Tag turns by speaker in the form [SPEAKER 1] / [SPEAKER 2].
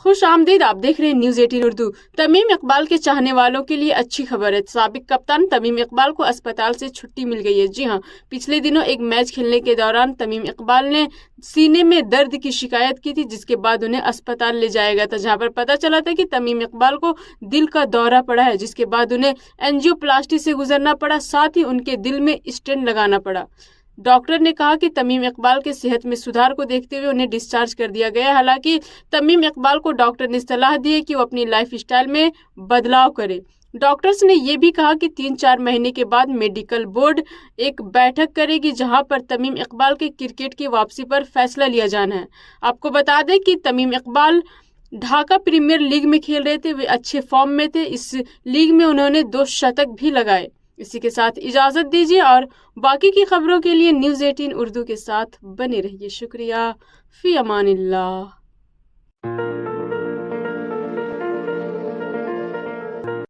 [SPEAKER 1] खुश आमदीद, आप देख रहे हैं न्यूज 18 उर्दू। तमीम इकबाल के चाहने वालों के लिए अच्छी खबर है। साबिक कप्तान तमीम इकबाल को अस्पताल से छुट्टी मिल गई है। जी हां, पिछले दिनों एक मैच खेलने के दौरान तमीम इकबाल ने सीने में दर्द की शिकायत की थी, जिसके बाद उन्हें अस्पताल ले जाया गया था, जहां पर पता चला था कि तमीम इकबाल को दिल का दौरा पड़ा है, जिसके बाद उन्हें एंजियोप्लास्टी से गुजरना पड़ा, साथ ही उनके दिल में स्टेंट लगाना पड़ा। डॉक्टर ने कहा कि तमीम इकबाल के सेहत में सुधार को देखते हुए उन्हें डिस्चार्ज कर दिया गया है। हालांकि तमीम इकबाल को डॉक्टर ने सलाह दी है कि वो अपनी लाइफ स्टाइल में बदलाव करे। डॉक्टर्स ने ये भी कहा कि 3-4 महीने के बाद मेडिकल बोर्ड एक बैठक करेगी, जहां पर तमीम इकबाल के क्रिकेट की वापसी पर फैसला लिया जाना है। आपको बता दें कि तमीम इकबाल ढाका प्रीमियर लीग में खेल रहे थे, वे अच्छे फॉर्म में थे। इस लीग में उन्होंने 2 शतक भी लगाए। इसी के साथ इजाजत दीजिए और बाकी की खबरों के लिए न्यूज 18 उर्दू के साथ बने रहिए। शुक्रिया। फी अमानिल्लाह।